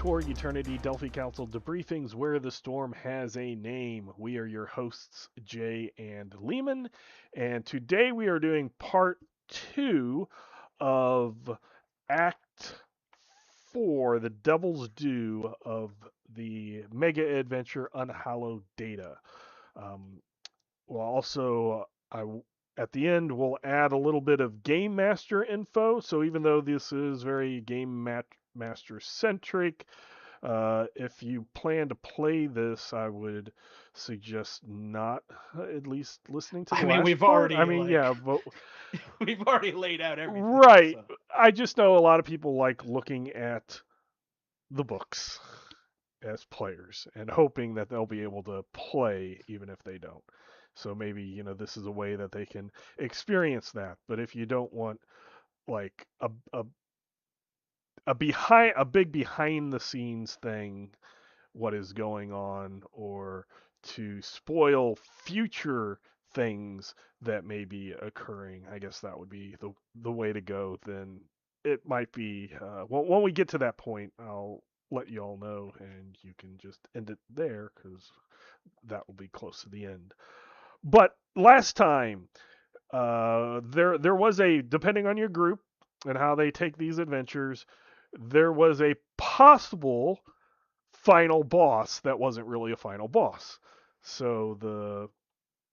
Torg Eternity Delphi Council Debriefings, where the storm has a name. We are your hosts, Jay and Leamon, and today we are doing part 2 of Act 4, The Devil's Due of the mega adventure Unhallowed Data. Um, we'll also, at the end, we'll add a little bit of Game Master info. So even though this is very Master centric, if you plan to play this, I would suggest not at least listening to the last we've part. already Yeah, but we've already laid out everything. right. So. I just know a lot of people like looking at the books as players and hoping that they'll be able to play even if they don't. So maybe, this is a way that they can experience that. But if you don't want like a big behind the scenes thing, what is going on, or to spoil future things that may be occurring, I guess that would be the way to go. Then it might be when we get to that point, I'll let you all know, and you can just end it there because that will be close to the end. But last time, there was depending on your group and how they take these adventures, there was a possible final boss that wasn't really a final boss. So the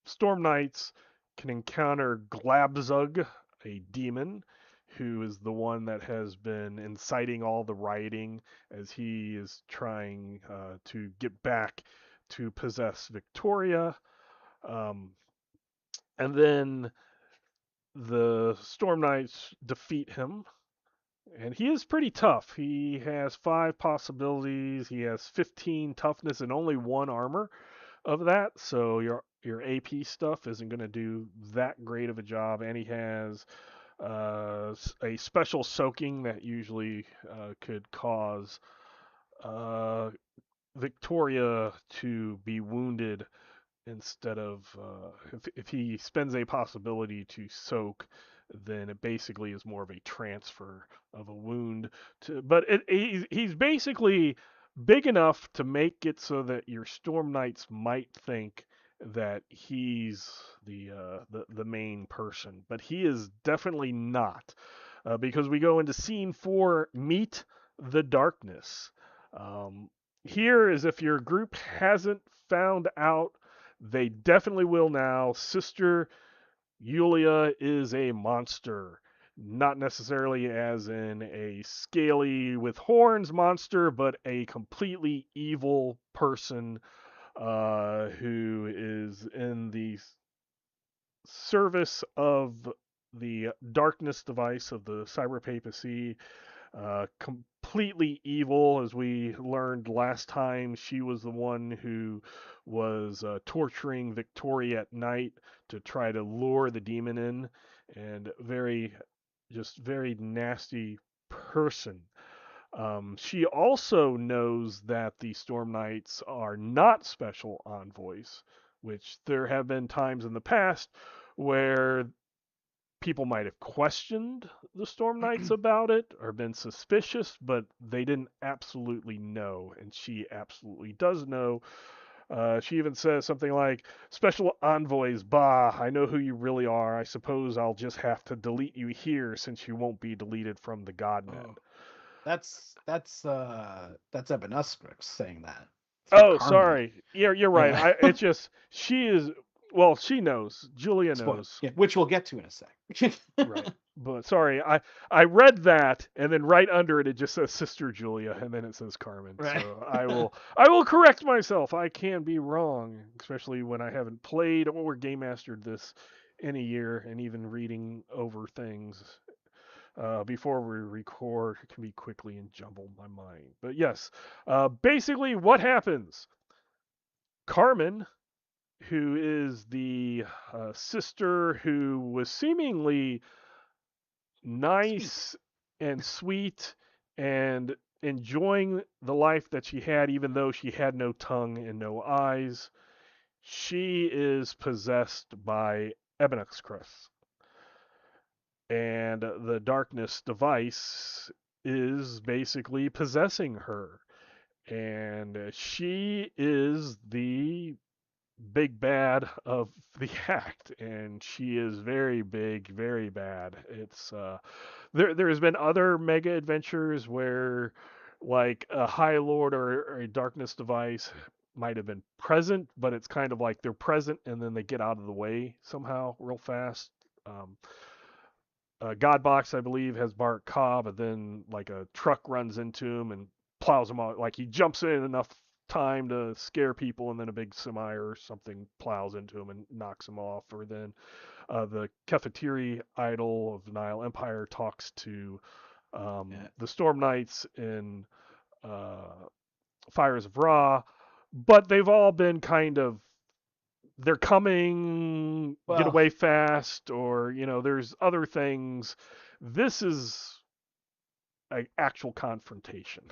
Storm Knights can encounter Glabzug, a demon, who is the one that has been inciting all the rioting as he is trying to get back to possess Victoria. Um, and then the Storm Knights defeat him, and he is pretty tough. He has 5 possibilities. He has 15 toughness and only 1 armor of that. So your AP stuff isn't going to do that great of a job. And he has a special soaking that usually could cause uh, Victoria to be wounded instead of if he spends a possibility to soak, then it basically is more of a transfer of a wound to. But he's basically big enough to make it so that your Storm Knights might think that he's the main person, but he is definitely not, because we go into scene 4, Meet the Darkness. Um, Here is if your group hasn't found out, they definitely will now. Sister Yulia is a monster. Not necessarily as in a scaly with horns monster, but a completely evil person who is in the service of the darkness device of the cyber papacy. Completely evil, as we learned last time. She was the one who was torturing Victoria at night to try to lure the demon in, and very nasty person. She also knows that the Storm Knights are not special envoys, which there have been times in the past where people might have questioned the Storm Knights about it or been suspicious, but they didn't absolutely know, and she absolutely does know. She even says something like, "Special envoys, bah, I know who you really are. I suppose I'll just have to delete you here since you won't be deleted from the Godnet." Oh, that's Ebenuscrix saying that. It's not Oh, Carmen. sorry. You're right. Yeah. It's just she is. Well, she knows. Julia knows. Yeah, which we'll get to in a sec. Right. But sorry, I read that, and then right under it it just says Sister Julia, and then it says Carmen. Right. So I will correct myself. I can be wrong, especially when I haven't played or game mastered this in a year, and even reading over things before we record can be quickly and jumble my mind. But yes, basically what happens? Carmen, who is the sister who was seemingly Sweet. nice and sweet and enjoying the life that she had, even though she had no tongue and no eyes. She is possessed by Ebenexcrus. And the darkness device is basically possessing her. and she is the big bad of the act, and she is very big, very bad. It's there's been other mega adventures where like a High Lord or a Darkness device might have been present, but it's kind of like they're present and then they get out of the way somehow real fast. Um, Godbox, I believe, has Bart Cobb, and then like a truck runs into him and plows him off. Like he jumps in enough time to scare people, and then a big semi or something plows into him and knocks him off. Or then the Kefetiri idol of the Nile Empire talks to Yeah. the Storm Knights in uh, Fires of Ra, but they've all been kind of they're coming, get Well, away fast, or there's other things. This is an actual confrontation.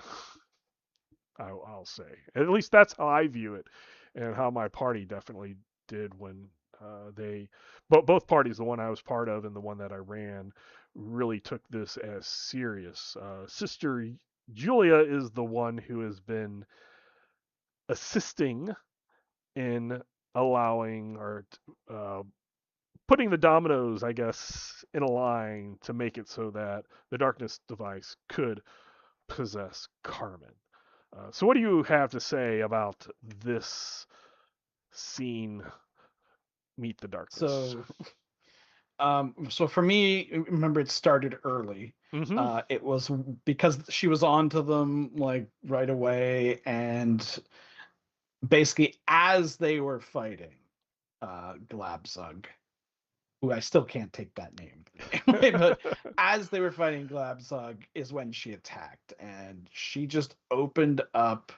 I'll say. At least that's how I view it, and how my party definitely did when they, but both parties, the one I was part of and the one that I ran, really took this as serious. Sister Julia is the one who has been assisting in allowing or uh, putting the dominoes, I guess, in a line to make it so that the darkness device could possess Carmen. So, what do you have to say about this scene, Meet the Darkness? so so for me, remember it started early. Mm-hmm. It was because she was on to them like right away, and basically as they were fighting, Glabzug, who I still can't take that name, but as they were fighting Glabzug is when she attacked, and she just opened up.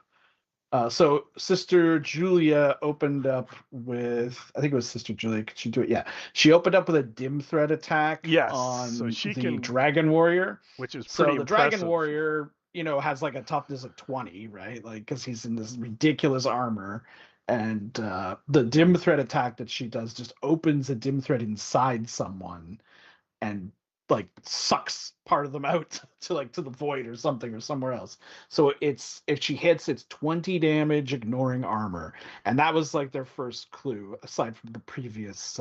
So Sister Julia opened up with, I think it was Sister Julia. Could she do it? Yeah, she opened up with a dim threat attack Yes, so on she the can, Dragon Warrior. which is So pretty the Dragon impressive. Warrior, has like a toughness of 20, right? Like because he's in this ridiculous armor, and the dim threat attack that she does just opens a dim threat inside someone and like sucks part of them out to the void or something or somewhere else. So it's, if she hits, it's 20 damage ignoring armor. And that was like their first clue aside from the previous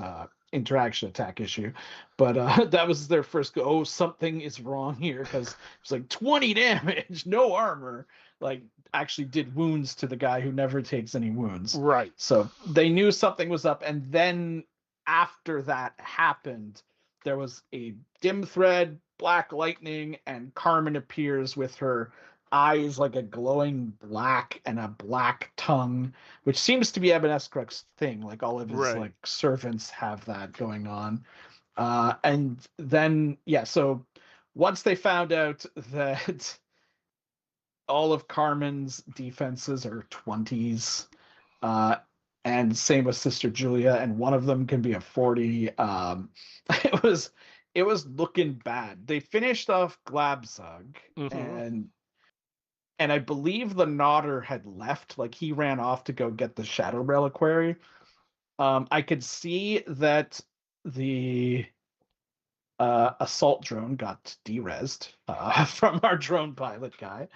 interaction attack issue. But that was their first go, oh, something is wrong here, because it's like 20 damage, no armor, like actually did wounds to the guy who never takes any wounds. Right. So they knew something was up. And then after that happened, there was a dim thread, black lightning, and Carmen appears with her eyes like a glowing black and a black tongue, which seems to be Ebeneskruk's thing. Like all of his Right. like servants have that going on. And then yeah, so once they found out that all of Carmen's defenses are 20s, uh, and same with Sister Julia, and one of them can be a 40. It was it was looking bad. They finished off Glabzug, Mm-hmm. and I believe the Nodder had left, like he ran off to go get the Shadow Reliquary. I could see that the assault drone got derezzed from our drone pilot guy.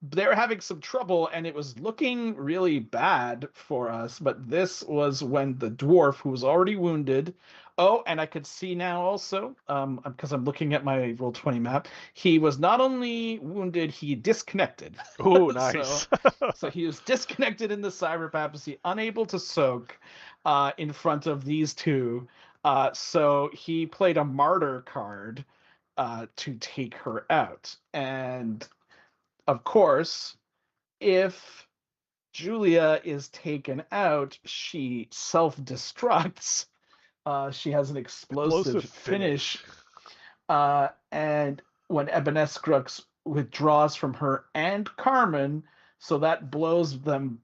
They were having some trouble, and it was looking really bad for us. But this was when the dwarf, who was already wounded, oh, and I could see now also, because I'm looking at my Roll20 map, he was not only wounded, he disconnected. Oh, so, nice. so he was disconnected in the cyber papacy, unable to soak in front of these two. So he played a martyr card to take her out. And of course, if Julia is taken out, she self destructs. She has an explosive Explosive finish. finish. And when Ebeneskrux withdraws from her and Carmen, so that blows them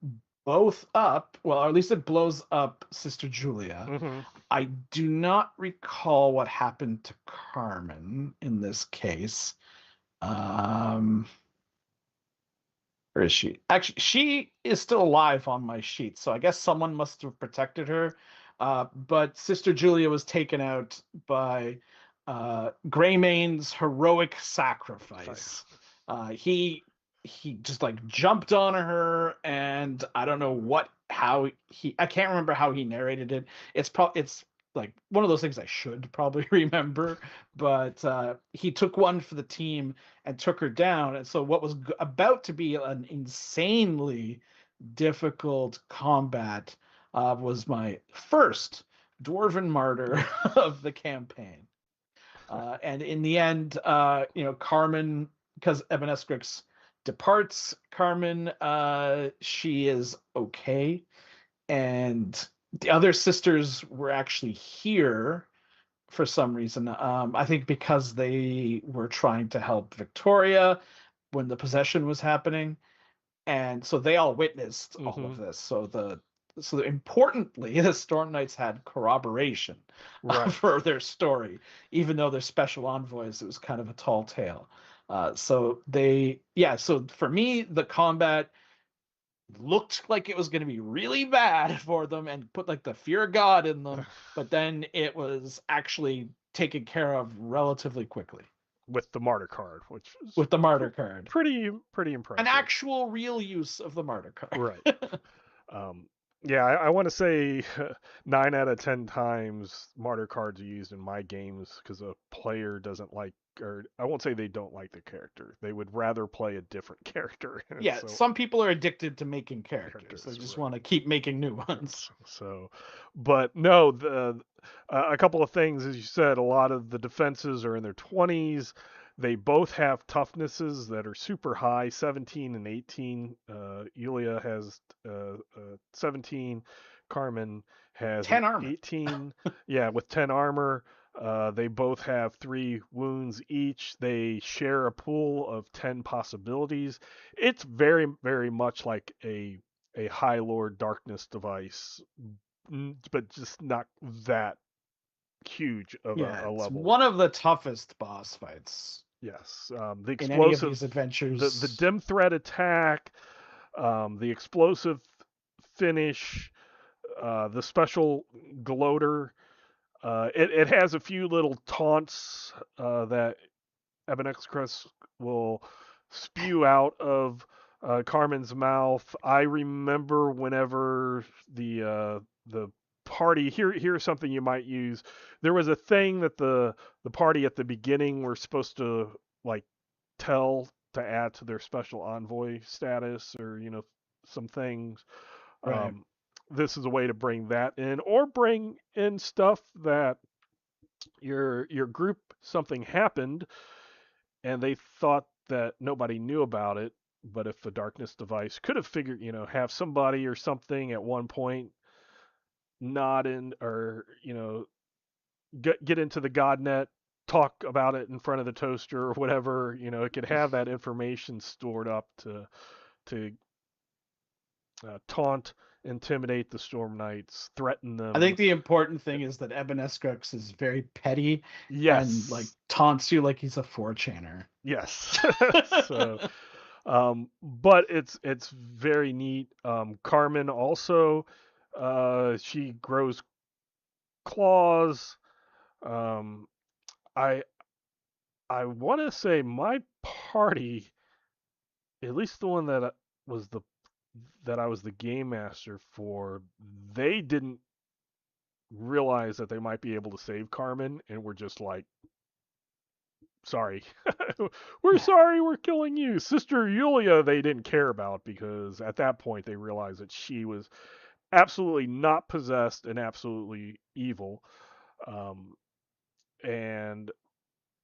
both up. Well, or at least it blows up Sister Julia. Mm-hmm. I do not recall what happened to Carmen in this case. Um, where is she? Actually, she is still alive on my sheet, so I guess someone must have protected her. But Sister Julia was taken out by Greymane's heroic sacrifice. Nice. He he just like jumped on her, and I don't know I can't remember how he narrated it. It's like one of those things I should probably remember, but he took one for the team and took her down. And so what was about to be an insanely difficult combat was my first dwarven martyr of the campaign. And in the end, Carmen, because Evanescrix departs Carmen, she is okay. And the other sisters were actually here for some reason. I think because they were trying to help Victoria when the possession was happening, and so they all witnessed all of Mm-hmm. this. So importantly, the Storm Knights had corroboration Right. for their story, even though they're special envoys. It was kind of a tall tale. So for me, the combat looked like it was going to be really bad for them and put like the fear of God in them, but then it was actually taken care of relatively quickly With the martyr card, which is with the martyr card. pretty An impressive. actual real use of the martyr card. Right. Um, yeah, I want to say 9 out of 10 times martyr cards are used in my games because a player doesn't like, or I won't say they don't like the character. They would rather play a different character. And Yeah, so some people are addicted to making characters. They characters, just right? want to keep making new ones. So, but no, a couple of things, as you said, a lot of the defenses are in their 20s. They both have toughnesses that are super high, 17 and 18. Yulia has 17. Carmen has an 10 armor. 18. Yeah, with 10 armor. They both have 3 wounds each. They share a pool of 10 possibilities. It's very, very much like a High Lord Darkness device, but just not that huge of Yeah, a it's level. one of the toughest boss fights Yes, the in any of explosive, these the adventures. dim threat attack, the explosive finish, the special gloater. It has a few little taunts that Ebenexcrest will spew out of Carmen's mouth. I remember whenever the party here's something you might use. There was a thing that the party at the beginning were supposed to like tell to add to their special envoy status or some things. Right. Um, this is a way to bring that in or bring in stuff that your group something happened and they thought that nobody knew about it. But if the darkness device could have figured, have somebody or something at one point nod in or get into the godnet, talk about it in front of the toaster or whatever, it could have that information stored up to taunt, intimidate the Storm Knights, threaten I them. think the important thing is that Ebenescux is very petty and like Yes, taunts you like he's a 4chaner. yes. So but it's very neat. Carmen also, she grows claws. Um, I I want to say my party, at least the one was the that I was the game master for, they didn't realize that they might be able to save Carmen, and were just like, sorry, we're sorry, we're killing you, Sister Yulia. They didn't care about because at that point they realized that she was absolutely not possessed and absolutely evil. Um, and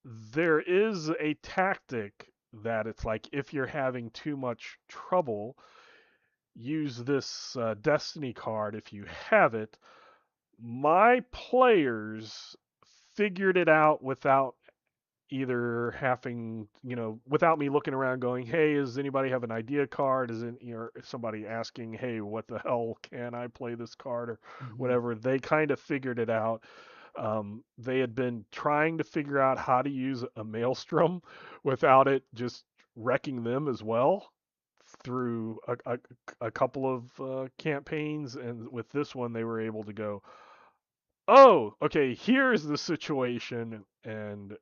there is a tactic that it's like if you're having too much trouble, use this Destiny card if you have it. My players figured it out without either having, without me looking around going, hey, does anybody have an idea card? Is it, somebody asking, hey, what the hell can I play this card or Mhm. whatever? They kind of figured it out. They had been trying to figure out how to use a maelstrom without it just wrecking them as well through a couple of campaigns. And with this one, they were able to go, oh, okay, here's the situation. And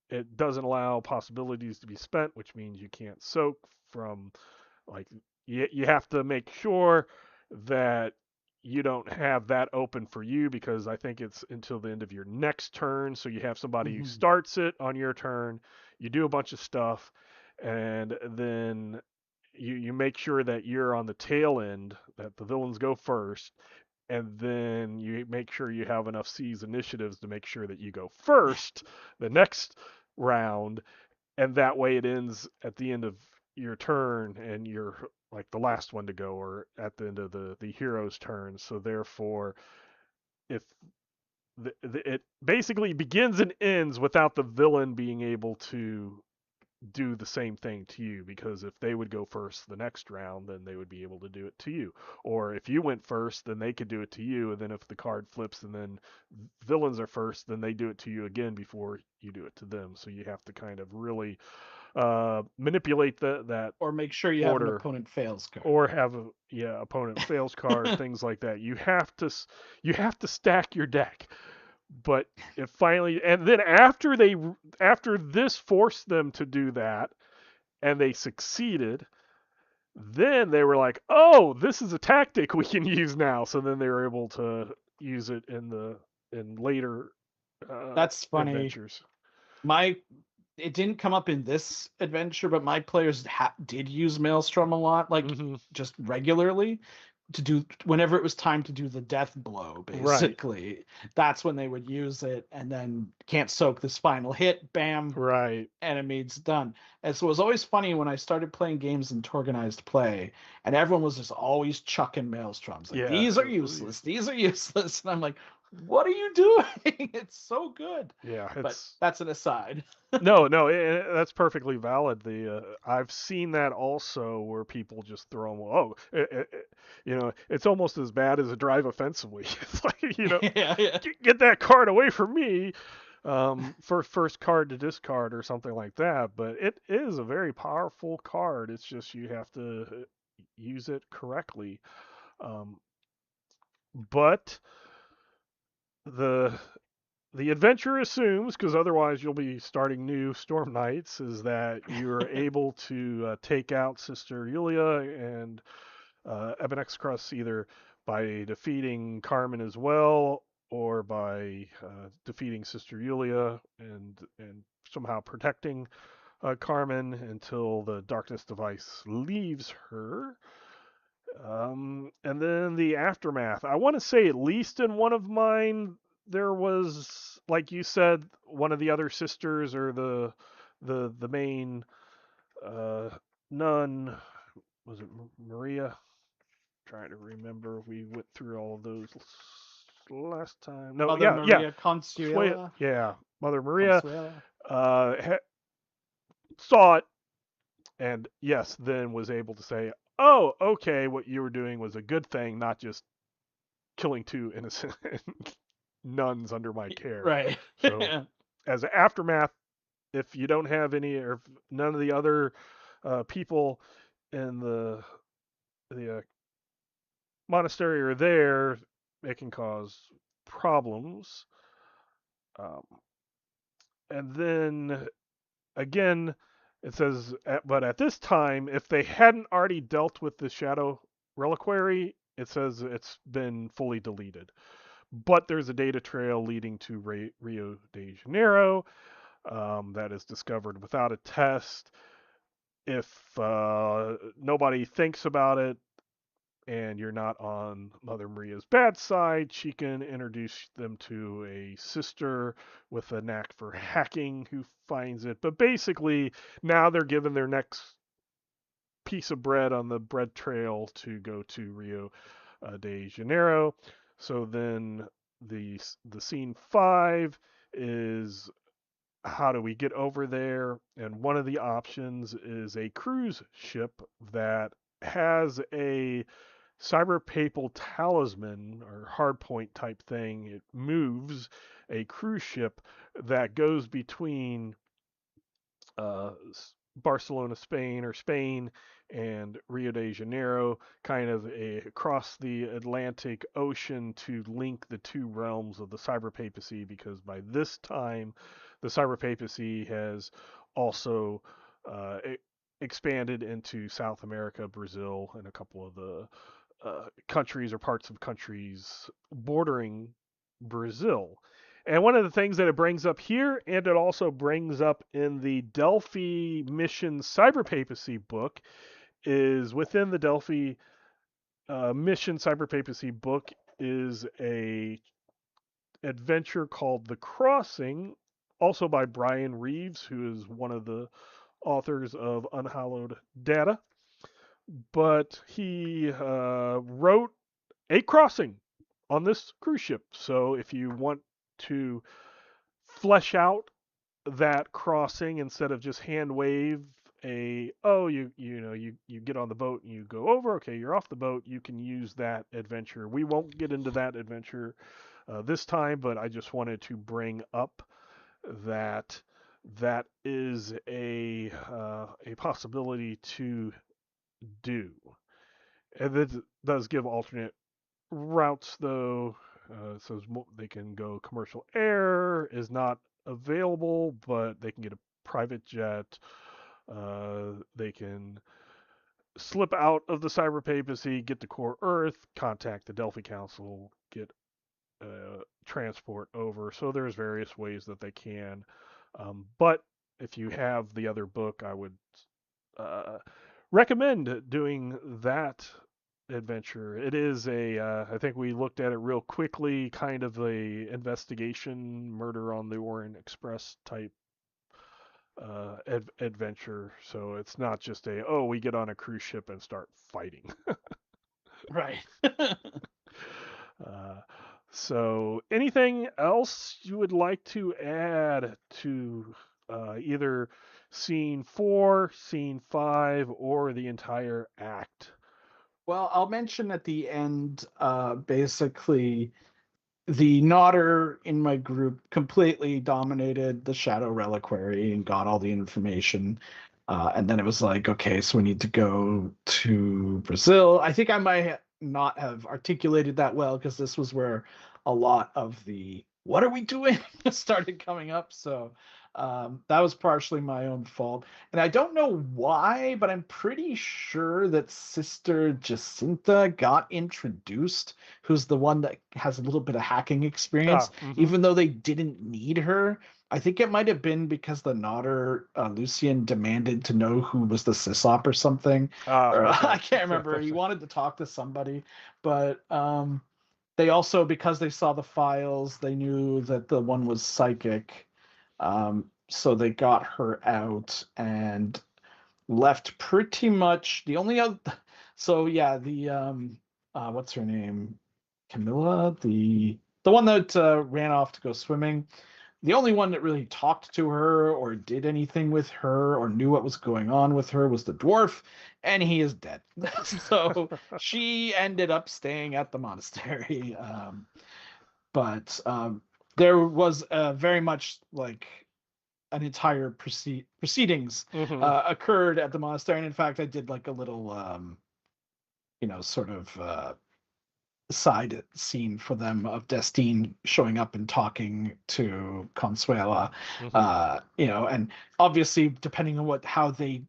it doesn't allow possibilities to be spent, which means you can't soak from like you have to make sure that you don't have that open for you because I think it's until the end of your next turn. So you have somebody who Mhm. starts it on your turn, you do a bunch of stuff, and then you make sure that you're on the tail end, that the villains go first, and then you make sure you have enough C's initiatives to make sure that you go first the next round, and that way it ends at the end of your turn and you're like the last one to go or at the end of the hero's turn. So therefore, if it basically begins and ends without the villain being able to do the same thing to you, because if they would go first the next round, then they would be able to do it to you. Or if you went first, then they could do it to you, and then if the card flips and then villains are first, then they do it to you again before you do it to them. So you have to kind of really manipulate that Or make sure you have an order, opponent fails card. or have a opponent fails card, things like that. You have to stack your deck. But it finally, and then after this forced them to do that and they succeeded, then they were like, oh, this is a tactic we can use now. So then they were able to use it in later That's funny. adventures. My it didn't come up in this adventure, but my players did use Maelstrom a lot, like Hmm. just regularly to do whenever it was time to do the death blow, Right, basically. That's when they would use it, and then can't soak this final hit, bam, right. enemy's done. And so it was always funny when I started playing games in organized play, and everyone was just always chucking maelstroms. Like, Yeah, these are useless, these are useless. And I'm like, what are you doing? It's so good. yeah. But It's that's an aside. no, no. That's perfectly valid. The I've seen that also where people just throw them. Oh, it's almost as bad as a drive offensively. It's like Yeah, yeah. get that card away from me. For first card to discard or something like that. But it is a very powerful card. It's just you have to use it correctly. Um, but the the adventure assumes, because otherwise you'll be starting new Storm Knights, is that you're able to take out Sister Yulia and Ebenex Cross either by defeating Carmen as well or by defeating Sister Yulia and somehow protecting Carmen until the darkness device leaves her. And then the aftermath. I want to say at least in one of mine there was, like you said, one of the other sisters or the main uh, nun. Was it Maria? Trying to remember. We went through all of those last time. No, Mother yeah. Maria Consuela. Yeah, Mother Maria Consuela. saw it and yes, then was able to say, "Oh, okay, what you were doing was a good thing, not just killing two innocent nuns under my care." Right. So, as an aftermath, if you don't have any or if none of the other people in the monastery are there, it can cause problems. Um, and then again, it says, but at this time, if they hadn't already dealt with the shadow reliquary, it says it's been fully deleted. But there's a data trail leading to Rio de Janeiro that is discovered without a test. If nobody thinks about it and you're not on Mother Maria's bad side, she can introduce them to a sister with a knack for hacking who finds it. But basically, now they're given their next piece of bread on the bread trail to go to Rio de Janeiro. So then the scene 5 is how do we get over there? And one of the options is a cruise ship that has a cyber papal talisman or hardpoint type thing. It moves a cruise ship that goes between uh, Barcelona, Spain, or Spain and Rio de Janeiro, kind of across the Atlantic Ocean to link the two realms of the cyber papacy, because by this time, the cyber papacy has also expanded into South America, Brazil, and a couple of the countries or parts of countries bordering Brazil. And one of the things that it brings up here, and it also brings up in the Delphi Mission Cyber Papacy book, is within the Delphi Mission Cyber Papacy book is a adventure called The Crossing, also by Brian Reeves, who is one of the authors of Unhallowed Data. But he wrote a crossing on this cruise ship. So if you want to flesh out that crossing instead of just hand wave you get on the boat and you go over, okay, you're off the boat, you can use that adventure. We won't get into that adventure this time, but I just wanted to bring up that that is a possibility to do. And it does give alternate routes, though. So they can go commercial air is not available, but they can get a private jet. They can slip out of the cyber papacy, get to core Earth, contact the Delphi Council, get transport over. So there's various ways that they can. But if you have the other book, I would uh, recommend doing that adventure. It is I think we looked at it real quickly, kind of a investigation, murder on the Orient Express type adventure. So it's not just we get on a cruise ship and start fighting. Right. uh, so anything else you would like to add to either scene 4, scene 5, or the entire act? Well, I'll mention at the end, basically, the Nodder in my group completely dominated the Shadow Reliquary and got all the information. And then it was like, okay, so we need to go to Brazil. I think I might not have articulated that well because this was where a lot of the what are we doing started coming up. So that was partially my own fault. And I don't know why, but I'm pretty sure that Sister Jacinta got introduced, who's the one that has a little bit of hacking experience, Mm-hmm. even though they didn't need her. I think it might have been because the Nodder Lucian demanded to know who was the sysop or something. Or Okay. I can't remember. He wanted to talk to somebody, but they also, because they saw the files, they knew that the one was psychic. So they got her out and left pretty much the only other. So yeah, the what's her name? Camilla, the one that ran off to go swimming. The only one that really talked to her or did anything with her or knew what was going on with her was the dwarf, and he is dead. So she ended up staying at the monastery. But there was very much like an entire proceedings Mm-hmm. occurred at the monastery. And in fact, I did like a little, sort of side scene for them of Destine showing up and talking to Consuela, Mm-hmm. and obviously depending on how they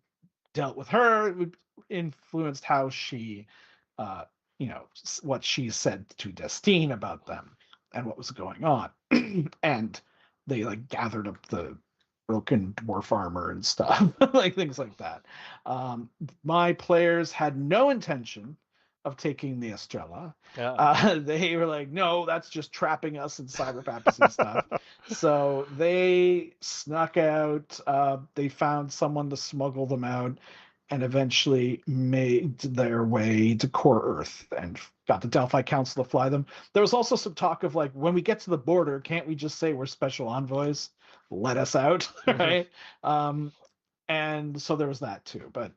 dealt with her, it would influenced how she, uh, what she said to Destine about them and what was going on. And they like gathered up the broken dwarf armor and stuff, like things like that. My players had no intention of taking the Estrella. Yeah. They were like, no, that's just trapping us in cyber papacy stuff. So they snuck out. They found someone to smuggle them out and eventually made their way to core Earth and got the Delphi Council to fly them. There was also some talk of like, when we get to the border, can't we just say we're special envoys? Let us out, Mm-hmm. right? Um, and so there was that too. But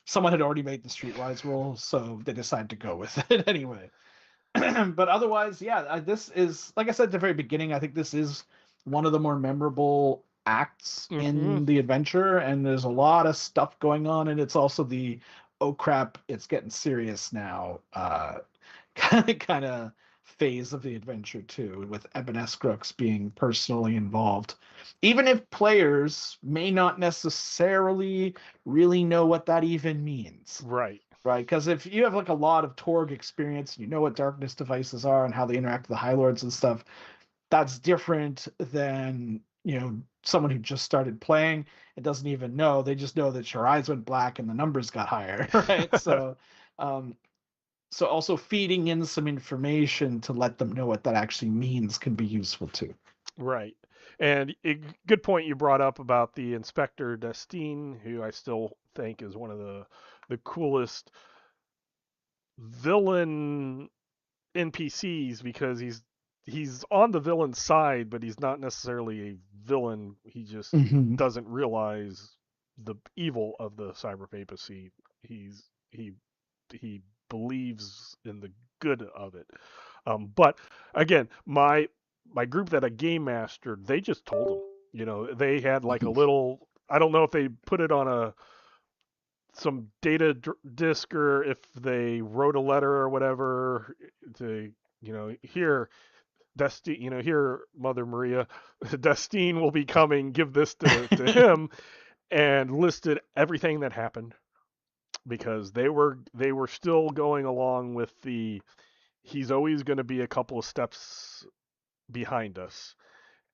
someone had already made the streetwise rule, so they decided to go with it anyway. But otherwise, yeah, this is, like I said at the very beginning, I think this is one of the more memorable acts Mm-hmm. in the adventure, and there's a lot of stuff going on, and it's also the oh crap, it's getting serious now kind of phase of the adventure too, with Ebenezer Crooks being personally involved, even if players may not necessarily really know what that even means. Right. Right, because if you have like a lot of Torg experience, you know what darkness devices are and how they interact with the High Lords and stuff. That's different than someone who just started playing and doesn't even know. They just know that your eyes went black and the numbers got higher, right? Um, so also feeding in some information to let them know what that actually means can be useful too. Right. And good point you brought up about the Inspector Destine, who I still think is one of the coolest villain NPCs because he's on the villain side, but he's not necessarily a villain. He just Hmm. doesn't realize the evil of the cyber papacy. He he believes in the good of it. But again, my group that I game mastered, they just told him. They had like a little. I don't know if they put it on a some data disk or if they wrote a letter or whatever to here Destine, here Mother Maria, Destine will be coming. Give this to him, and listed everything that happened because they were still going along with the he's always going to be a couple of steps behind us.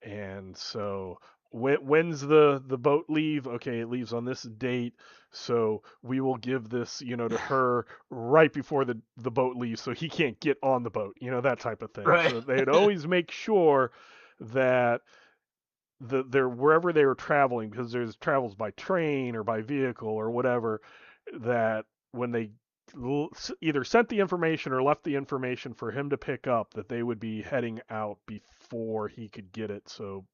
And so when's the boat leave? Okay, it leaves on this date. So we will give this, to her right before the boat leaves so he can't get on the boat, that type of thing. Right. So they'd always make sure that they're wherever they were traveling, because there's travels by train or by vehicle or whatever, that when they either sent the information or left the information for him to pick up, that they would be heading out before he could get it. So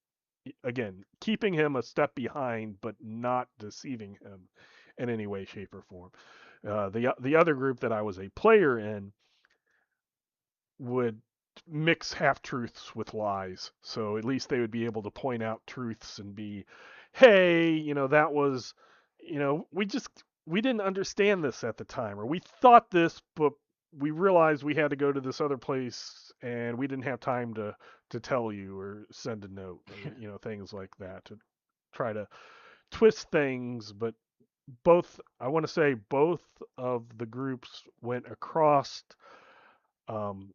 again, keeping him a step behind, but not deceiving him in any way, shape, or form. The other group that I was a player in would mix half truths with lies. So at least they would be able to point out truths and be, hey, that was, we didn't understand this at the time, or we thought this, but we realized we had to go to this other place and we didn't have time to tell you or send a note or things like that to try to twist things. But I want to say both of the groups went across. um,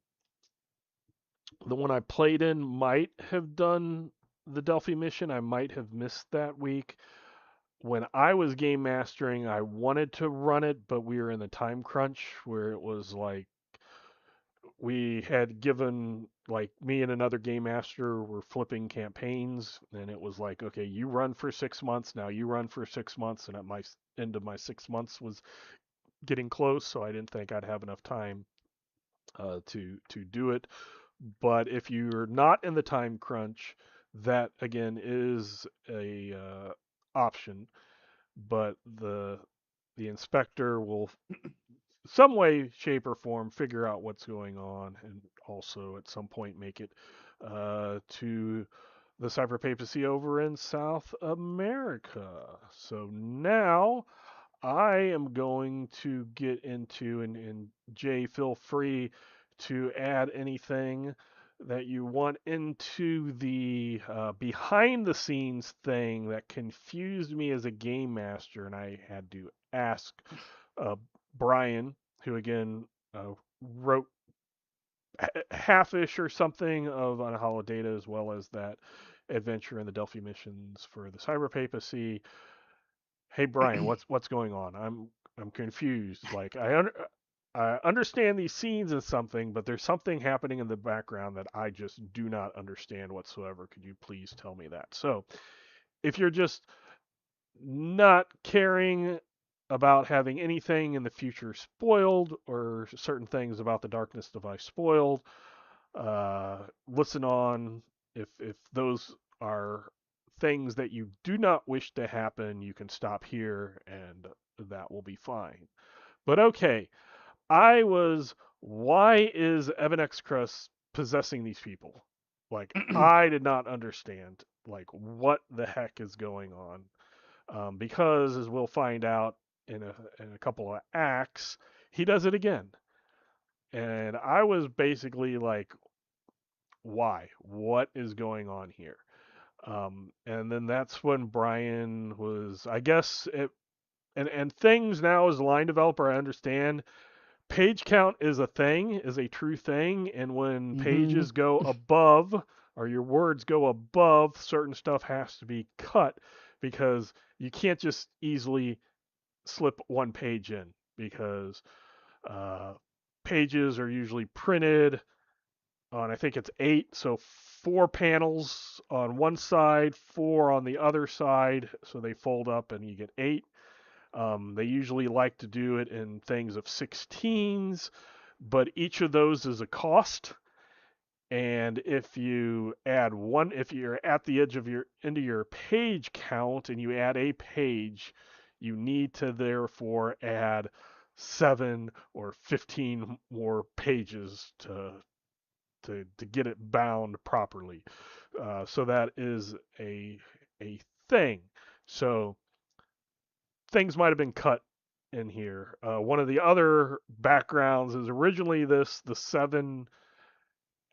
the one I played in might have done the Delphi mission. I might have missed that week. When I was game mastering, I wanted to run it, but we were in the time crunch where it was like we had given, like, me and another game master were flipping campaigns, and it was like, okay, you run for 6 months, now you run for 6 months, and at my end of my 6 months was getting close, so I didn't think I'd have enough time to do it. But if you're not in the time crunch, that again is a option. But the inspector will some way, shape, or form figure out what's going on, and also at some point make it to the cyber papacy over in South America. So now I am going to get into, and Jay, feel free to add anything that you want into the behind the scenes thing that confused me as a game master. And I had to ask uh, Brian, who again wrote half-ish or something of Unhallowed Data, as well as that adventure in the Delphi missions for the cyber papacy. Hey Brian, what's going on? I'm confused. Like I understand these scenes and something, but there's something happening in the background that I just do not understand whatsoever. Could you please tell me that? So, if you're just not caring about having anything in the future spoiled or certain things about the darkness device spoiled, listen on. If those are things that you do not wish to happen, you can stop here and that will be fine. But okay, why is Evan X Crust possessing these people? Like, I did not understand. Like, what the heck is going on? Because, as we'll find out in a couple of acts, he does it again. And I was basically like, why? What is going on here? And then that's when Brian was, I guess, and things now as a line developer, I understand page count is a thing, is a true thing, and when Hmm. pages go above or your words go above, certain stuff has to be cut because you can't just easily slip one page in because uh, pages are usually printed on, I think it's 8, so 4 panels on one side, 4 on the other side, so they fold up and you get 8. They usually like to do it in things of 16s, but each of those is a cost. And if you add one, if you're at the edge of your into your page count and you add a page, you need to therefore add 7 or 15 more pages to get it bound properly. So that is a thing. So things might have been cut in here. One of the other backgrounds is originally the 7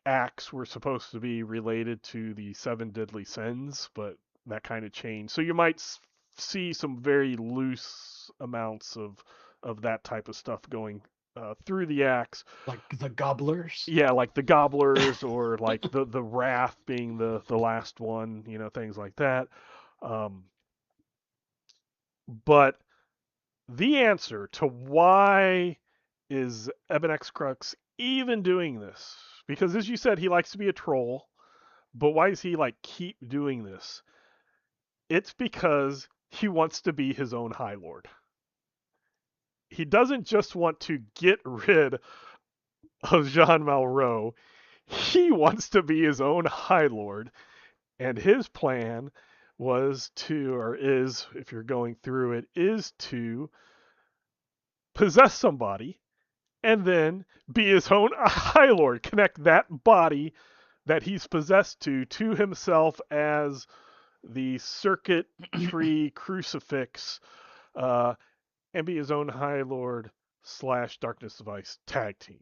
acts were supposed to be related to the 7 deadly sins, but that kind of changed. So you might see some very loose amounts of that type of stuff going through the acts. Like the gobblers. Yeah, like the gobblers or like the wrath being the last one, things like that. Um, but the answer to why is Eben X Crux even doing this? Because as you said, he likes to be a troll, but why does he like keep doing this? It's because he wants to be his own High Lord. He doesn't just want to get rid of Jean Malraux. He wants to be his own High Lord, and his plan was to, or is, if you're going through it, is to possess somebody and then be his own High Lord, connect that body that he's possessed to himself as the circuit tree crucifix, uh, and be his own High Lord slash Darkness Device tag team.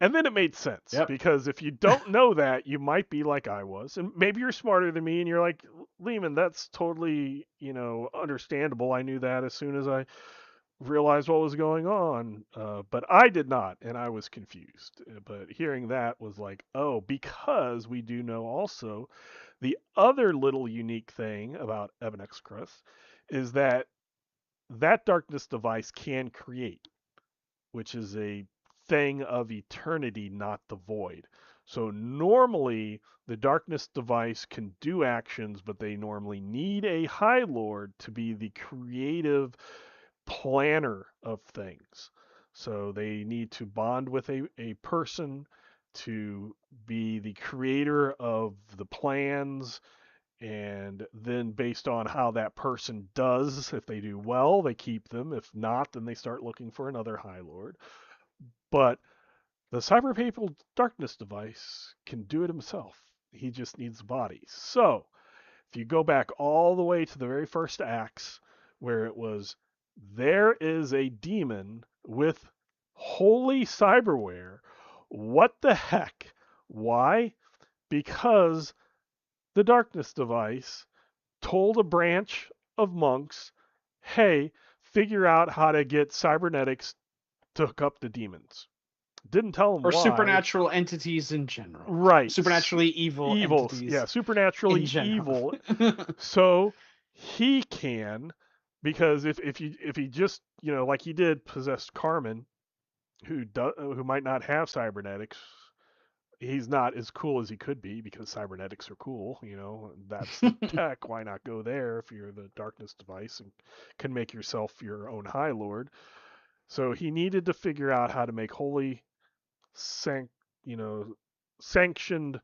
And then it made sense Yep. because if you don't know that, you might be like I was, and maybe you're smarter than me, and you're like, Leamon, that's totally understandable. I knew that as soon as I realized what was going on, but I did not, and I was confused. But hearing that was like, oh, because we do know also the other little unique thing about Eben X Crust is that that darkness device can create, which is a thing of eternity, not the void. So normally the darkness device can do actions, but they normally need a High Lord to be the creative planner of things. So they need to bond with a person to be the creator of the plans, and then based on how that person does, if they do well, they keep them. If not, then they start looking for another High Lord. But the Cyber Papal Darkness device can do it himself. He just needs a body. So if you go back all the way to the very first acts, where it was, there is a demon with holy cyberware. What the heck? Why? Because the darkness device told a branch of monks, hey, figure out how to get cybernetics to hook up the demons. Didn't tell them Or why. supernatural entities in general. Right. Supernaturally evil Evils. Yeah, entities in supernaturally general. evil. So he can, because if he just like he did possessed Carmen, who might not have cybernetics, he's not as cool as he could be because cybernetics are cool. That's the tech. Why not go there if you're the darkness device and can make yourself your own High Lord? So he needed to figure out how to make holy, sanct, you know, sanctioned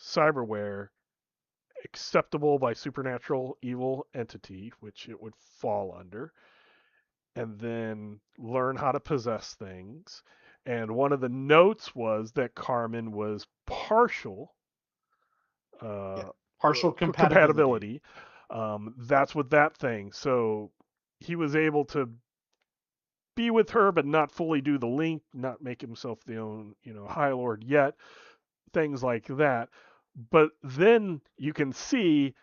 cyberware acceptable by supernatural evil entity, which it would fall under, and then learn how to possess things. And one of the notes was that Carmen was partial, Yeah. uh, Partial compatibility. compatibility. That's what that thing. So he was able to be with her, but not fully do the link, not make himself the own, High Lord yet. Things like that. But then you can see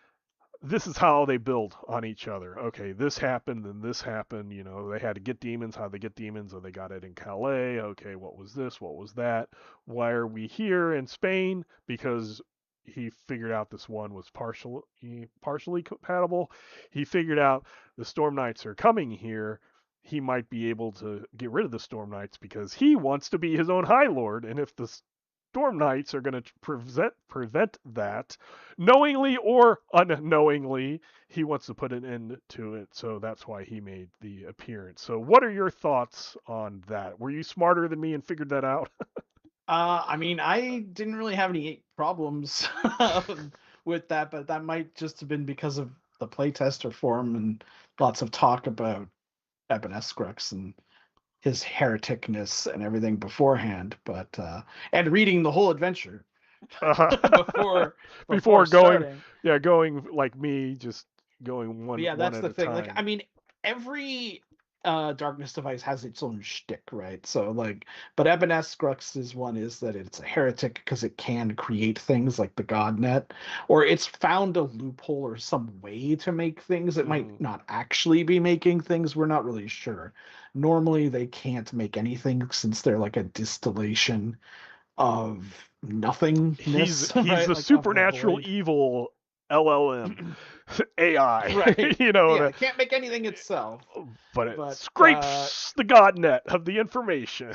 this is how they build on each other. Okay, this happened, then this happened. They had to get demons. How they get demons? Oh, they got it in Calais. Okay, what was this? What was that? Why are we here in Spain? Because he figured out this one was partially compatible. He figured out the Storm Knights are coming here. He might be able to get rid of the Storm Knights because he wants to be his own High Lord. And if the Storm Knights are going to prevent that, knowingly or unknowingly, he wants to put an end to it. So that's why he made the appearance. So, what are your thoughts on that? Were you smarter than me and figured that out? I mean, I didn't really have any problems with that, but that might just have been because of the playtester forum and lots of talk about Ebenescrux and his hereticness and everything beforehand. But and reading the whole adventure uh, before Before going, starting. yeah, going like me, just going But one yeah, one that's at the a thing. Like, time. I mean, every darkness device has its own shtick, right? So like, but Ebenescrux's one is that it's a heretic because it can create things like the Godnet, or it's found a loophole or some way to make things. It might Mm-hmm. not actually be making things. We're not really sure. Normally, they can't make anything since they're like a distillation of He's nothingness, he's right? the Like of the supernatural void. evil LLM AI. Right. Yeah, The, it can't make anything itself. but it But scrapes the godnet of the information.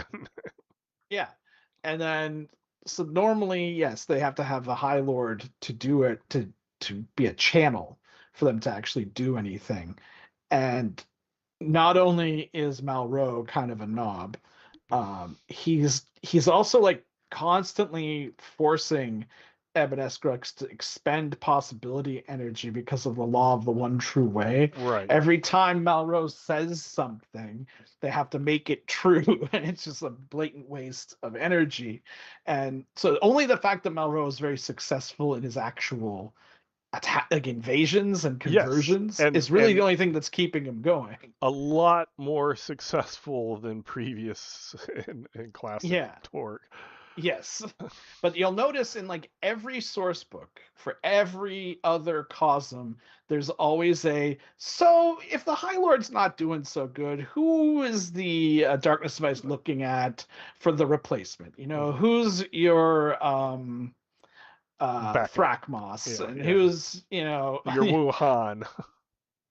yeah. And then so normally, yes, they have to have the High Lord to do it to be a channel for them to actually do anything. And not only is Malraux kind of a knob, he's also like constantly forcing Ebenescrux to expend possibility energy because of the law of the one true way. Right. Every time Malraux says something, they have to make it true, and it's just a blatant waste of energy. And so only the fact that Malraux is very successful in his actual attack, like invasions and Yes, conversions, and is really the only thing that's keeping him going. a lot more successful than previous in classic Yeah. Torg. Yes. But you'll notice in like every source book for every other cosm, there's always a so if the High Lord's not doing so good, who is the Darkness Device looking at for the replacement? Mm-hmm. Who's your Backup. Thrakmos Yeah, and yeah. who's Your Wuhan.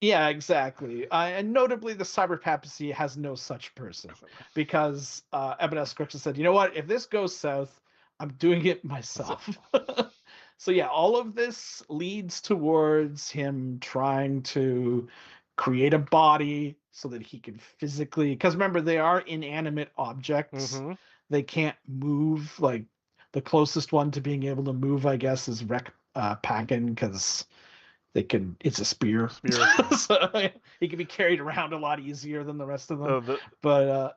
yeah, exactly. And notably, the cyber papacy has no such person because Ebenes Crooks said, you know what? If this goes south, I'm doing it So, myself. So yeah, all of this leads towards him trying to create a body so that he can physically, because remember, they are inanimate objects. mm-hmm. They can't move. Like the closest one to being able to move, I guess, is Rek Pagan, because they can it's a spear. Spear. Yeah. So he can be carried around a lot easier than the rest of them. The But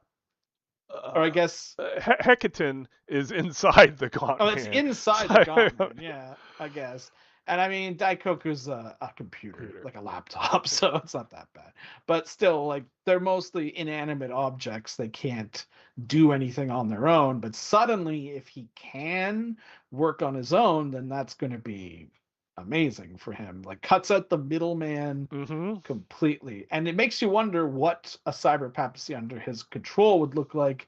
or I uh, guess Hecaton is inside the oh, it's Gauntman. inside the Gauntman. Yeah, I guess. And I mean, Daikoku's a computer, Computer. like a laptop, so it's not that bad. But still, like they're mostly inanimate objects. They can't do anything on their own. But suddenly, if he can work on his own, then that's going to be amazing for him. Like cuts out the middleman Mm-hmm. completely, and it makes you wonder what a cyber papacy under his control would look like.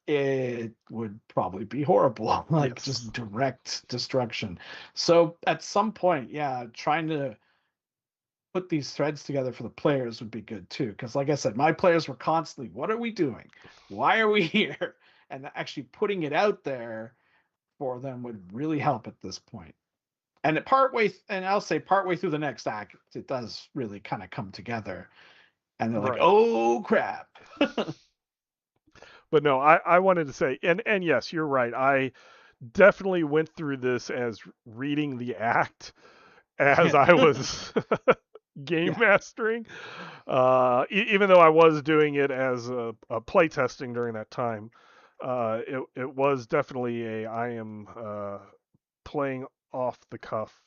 It would probably be horrible, like Yes. just direct destruction. So at some point, yeah, trying to put these threads together for the players would be good too. Because, like I said, my players were constantly, what are we doing? Why are we here? And actually putting it out there for them would really help at this point. And and I'll say partway through the next act, it does really kind of come together. And they're like, Right. oh crap. But no, I wanted to say, and yes, you're right. I definitely went through this as reading the act as I was game Yeah. mastering, even though I was doing it as a play testing during that time. It was definitely I am playing off the cuff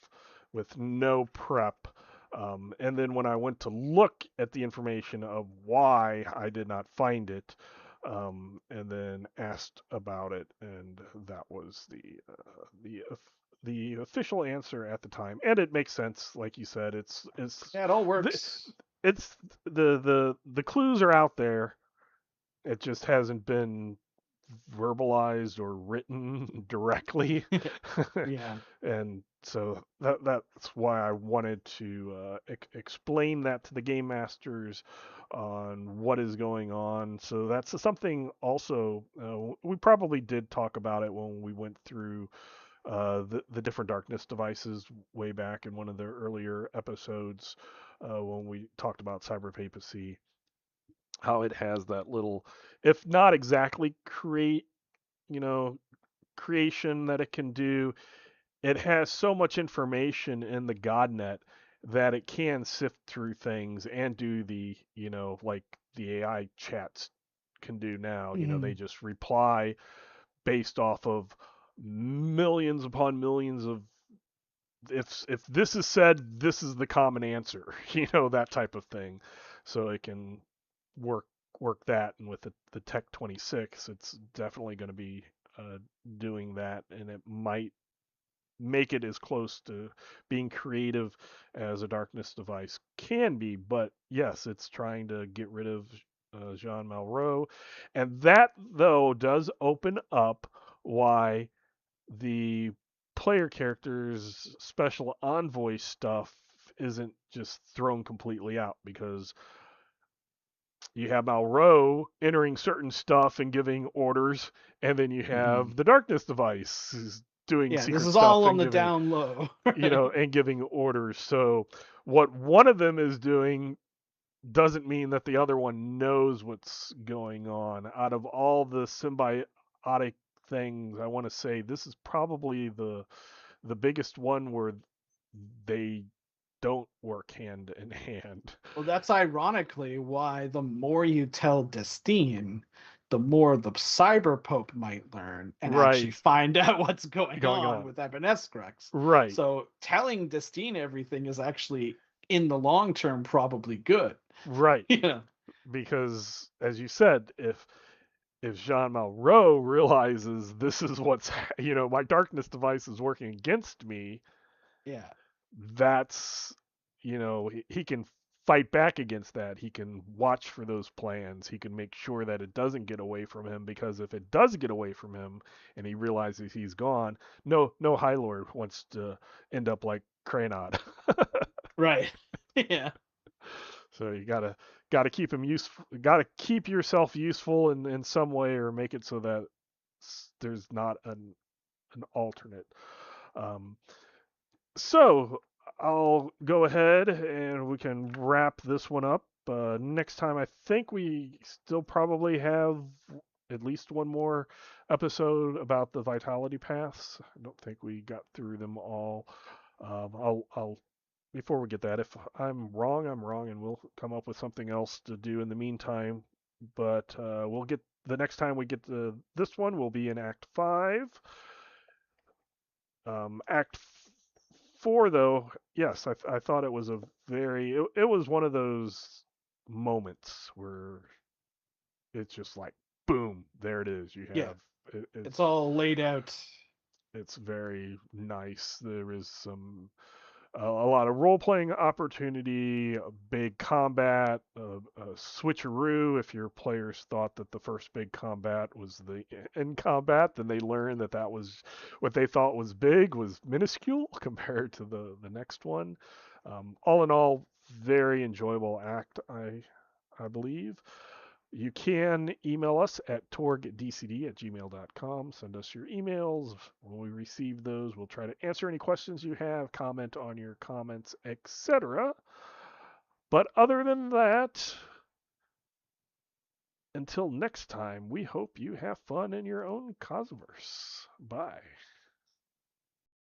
with no prep. And then when I went to look at the information of why I did not find it, and then asked about it, and that was the official answer at the time, and it makes sense, like you said. Yeah, it all The, works. it's the clues are out there. It just hasn't been verbalized or written directly. Yeah. And so that's why I wanted to explain that to the game masters on what is going on. So that's something also we probably did talk about it when we went through the different darkness devices way back in one of the earlier episodes when we talked about cyber papacy, how it has that little, if not exactly you know, creation that it can do, it has so much information in the GodNet that it can sift through things and do like the AI chats can do now. They Mhm. just reply based off of millions upon millions of, if this is said, this is the common answer, that type of thing. So it can work work that, and with the Tech 26, it's definitely going to be uh, doing that, and it might make it as close to being creative as a darkness device can be. But yes, it's trying to get rid of Jean Malraux, and that though does open up why the player characters special envoy stuff isn't just thrown completely out, because you have Malraux entering certain stuff and giving orders, and then you Mhm. have the darkness device doing Yeah, this secret is all stuff on and the giving down low, right? and giving orders. So what one of them is doing doesn't mean that the other one knows what's going on. Out of all the symbiotic things, I want to say this is probably the biggest one where they don't work hand in hand. Well, that's ironically why the more you tell Destine, the more the Cyber Pope might learn and actually Right, find out what's going going on on. with Ebenescrex. Right, So telling Destine everything is actually, in the long term, probably good. right. Yeah. Because as you said, if Jean Malraux realizes this is my darkness device is working against me, Yeah. that's, he can fight back against that. He can watch for those plans. He can make sure that it doesn't get away from him, because if it does get away from him and he realizes he's gone, no High Lord wants to end up like Cranod. Right. Yeah. So you gotta keep him useful. Gotta keep yourself useful in some way, or make it so that there's not an alternate. Um, so I'll go ahead and we can wrap this one up. Next time, I think we still probably have at least one more episode about the vitality paths. I don't think we got through them all. I'll before we get that, if I'm wrong, I'm wrong, and we'll come up with something else to do in the meantime. But we'll get the next time we get to this one, we'll be in Act 5. Act 4, though, yes, I thought it was it was one of those moments where it's just like, boom, there it is. You Yeah. have It's all laid out. it's very nice. There is a lot of role playing opportunity, big combat, a switcheroo. If your players thought that the first big combat was the end combat, then they learned that that was what they thought was big was minuscule compared to the next one. All in all, very enjoyable act, I believe. You can email us at torgdcd@gmail.com. Send us your emails. When we receive those, we'll try to answer any questions you have, comment on your comments, etc. But other than that, until next time, we hope you have fun in your own Cosmos. Bye.